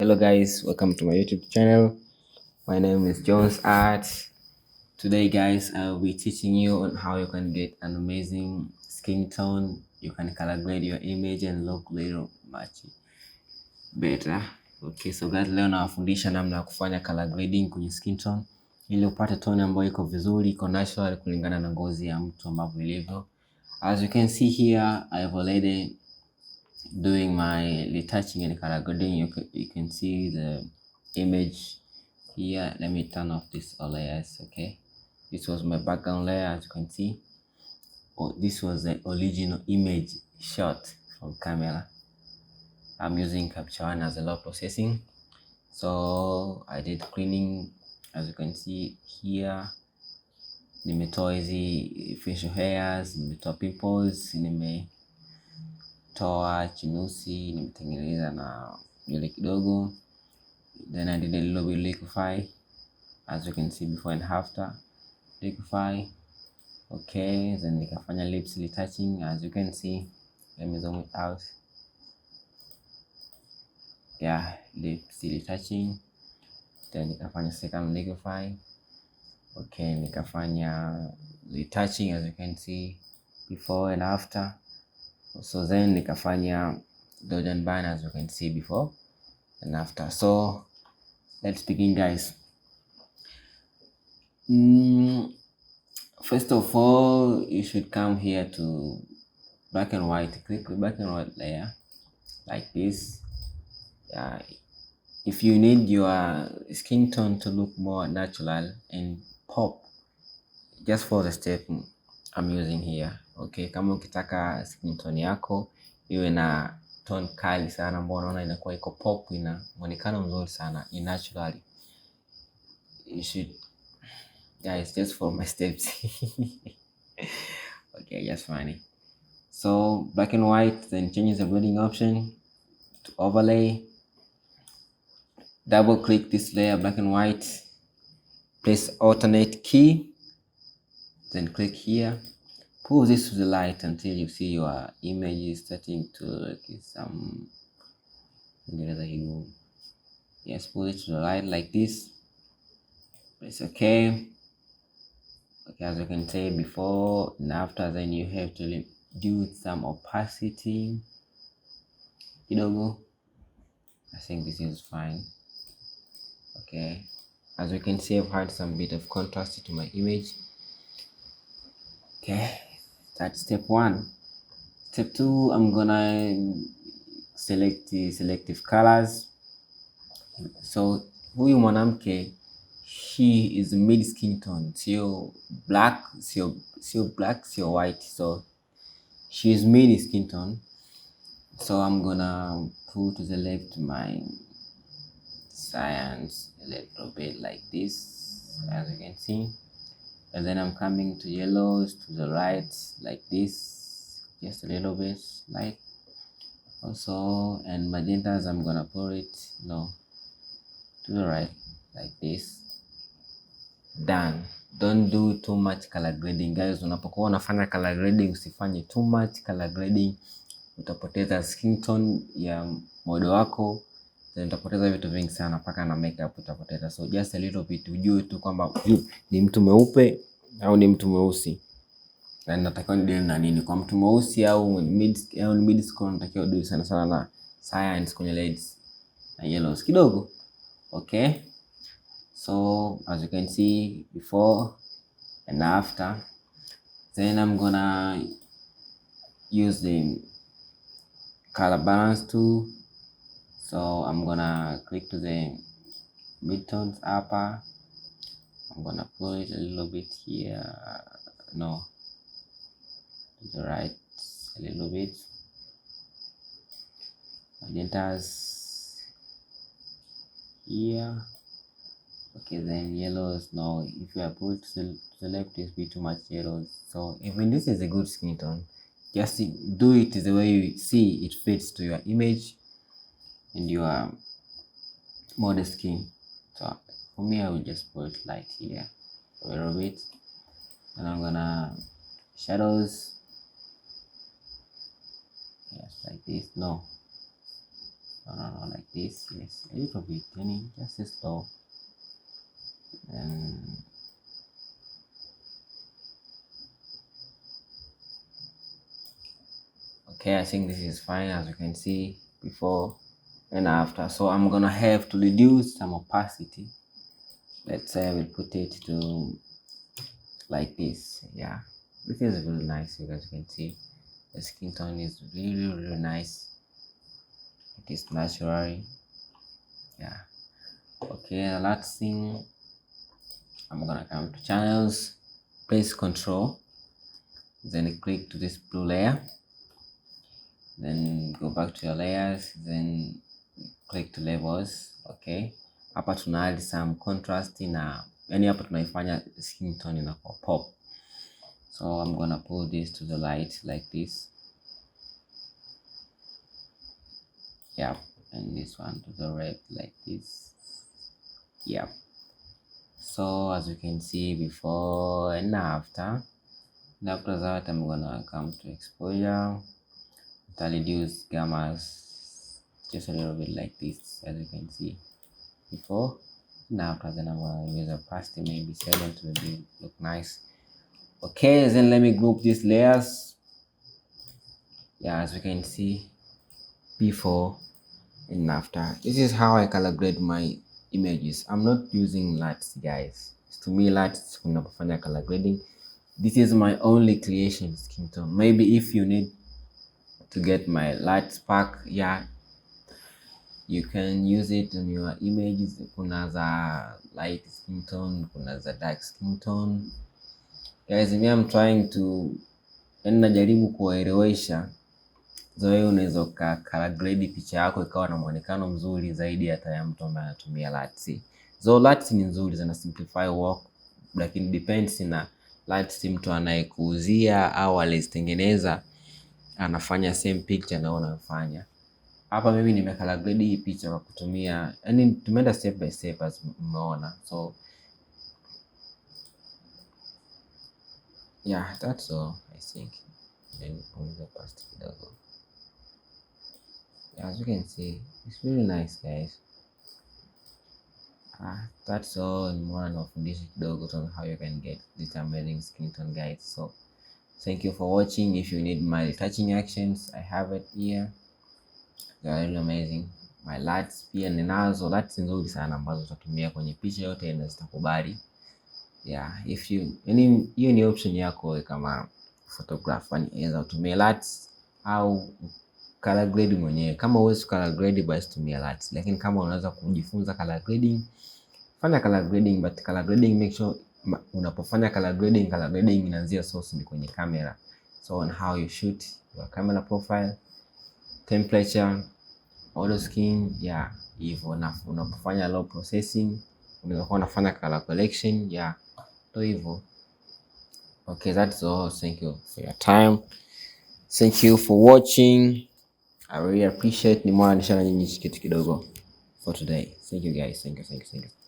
Hello guys, welcome to my YouTube channel. My name is Jones Art. Today guys, I'll be teaching you on how you can get an amazing skin tone. You can color grade your image and look little much better. Okay, so guys, leo nawafundisha namna ya kufanya color grading kwenye skin tone ili upate tone ambayo iko vizuri, iko natural kulingana na ngozi ya mtu ambavyo ilivyo. As you can see here, I have already doing my retouching and color grading. You can see the image here. Let me turn off this all layers. Okay, this was my background layer, as you can see. This was the original image shot from camera. I'm using Capture One as a low processing, so I did cleaning, as you can see here. Nimetoa hizi facial hairs, nimetoa pimples, nimetoa chinusi, nimetengeneza na nywele kidogo. Then I did a little bit liquify, as you can see, before and after liquify. Okay, then nikafanya lips retouching, as you can see. Let me zoom it out. Yeah, lips retouching. Then nikafanya second liquify. Okay, nikafanya retouching, as you can see, before and after. So then nikafanya dodge and burn, as you can see, before and after. So let's begin guys. First of all, you should come here to black and white. Click the black and white layer like this. If you need your skin tone to look more natural and pop, just follow the step I'm using here. Okay, kama ukitaka skin tone yako iwe na tone kali sana ambayo unaona inakuwa iko pop, ina muonekano mzuri sana, ni naturally, you should guys just follow my steps. Okay, just funny. So black and white, then change the blending option to overlay. Double click this layer, black and white, press alternate key, then click here. Pull this to the light until you see your image is starting to look some. Yes, pull it to the light like this. Press OK. Okay, as you can say, before and after, then you have to do some opacity. Kidogo. I think this is fine. Okay, as you can see, I've had some bit of contrast to my image. Okay, that's step one. Step two, I'm gonna select the selective colors. So huyu mwanamke, she is mid skin tone, sio black, sio white, so she is mid skin tone. So I'm gonna pull to the left my cyans a little bit like this, as you can see, and then I'm coming to yellows to the right like this, just a little bit light also, and magentas I'm gonna pull it to the right like this. Done. Don't do too much color grading guys. Unapokuwa unafanya color grading, usifanye too much color grading, utapoteza skin tone ya model wako, then utapoteza vitu vingi sana, mpaka na makeup utapoteza. So just a little bit, ujue tu kwamba ni mtu mweupe au ni mtu mweusi, na natakiwa nidili na nini. Kwa mtu mweusi au mid skin, natakiwa udili sana sana na cyan kwenye reds na yellows kidogo. Okay, so as you can see, before and after, then I'm gonna use the color balance tool. So I'm gonna click to the midtones upper. I'm gonna pull it a little bit here, to the right a little bit. Magentas here. Okay, then yellows. No, if you are pulled to the left, it's be too much yellows. So even this is a good skin tone, just do it the way you see it fits to your image and your model skin. So for me, I will just put light here a little bit, and I'm gonna shadows, yes, like this. No, like this. Yes, a little bit, just slow. And okay, I think this is fine, as you can see before and after. So I'm gonna have to reduce some opacity. Let's say I will put it to like this. Yeah, this is really nice. You guys can see the skin tone is really nice. It is natural. Yeah. Okay, the last thing, I'm gonna come to channels, press control, then click to this blue layer, then go back to your layers, then click to levels. Okay, hapa tuna add some contrast na yani hapa tunaifanya skin tone inakuwa pop. So I'm gonna pull this to the light like this. Yeah, and this one to the red like this. Yeah. So as you can see before and after that, I'm gonna come to exposure. I'll reduce gammas just a little bit like this, as you can see before. Now after, then I'm gonna use opacity maybe 7 to really look nice. Okay, then let me group these layers. Yeah, as you can see before and after. This is how I color grade my images. I'm not using LUTs, guys. To me, LUTs unapofanya color grading. This is my only creation skin tone. Maybe if you need to get my LUTs pack, yeah, you can use it on your images. Kuna za light skin tone, kuna za dark skin tone. Guys, me I'm trying to, najaribu kuwaelewesha zoe unaweza color grade picha yako ikawa na muonekano mzuri zaidi hata ya mtu ambaye anatumia LUTs. So LUTs ni nzuri, zina simplify work, lakini depends na LUTs mtu anayekuuzia au alizitengeneza anafanya same picture na unafanya. Hapa mimi nimecolor grade hii picha kwa kutumia, yani tumeenda step by step as umeona. So yeah, that's all I think. Then punguza past kidogo. As you can see, it's really nice, guys. That's all. Nimeona nawafundisha kidogo on how you can get this amazing skin tone, guys. So thank you for watching. If you need my retouching actions, I have it here. They are really amazing. My LUTs pia ninazo LUTs nzuri sana ambazo utatumia kwenye picha yote na zitakubali. Yeah, if you hiyo ni option yako kama photographer, unaweza utumie LUTs au color grade mwenyewe. Kama huwezi color grade basi tumia LUTs, lakini kama unaweza kujifunza color grading, fanya color grading. But color grading, make sure unapofanya color grading inaanzia source ni kwenye camera. So on how you shoot your camera profile, temperature, auto skin, yeah, hivyo. Na unapofanya low processing unaweza kuwa unafanya color correction, yeah, ndio hivyo. Okay, that's all. Thank you for your time. Thank you for watching. I really appreciate. Nimeona nishana nyinyi kitu kidogo for today. Thank you guys. Thank you.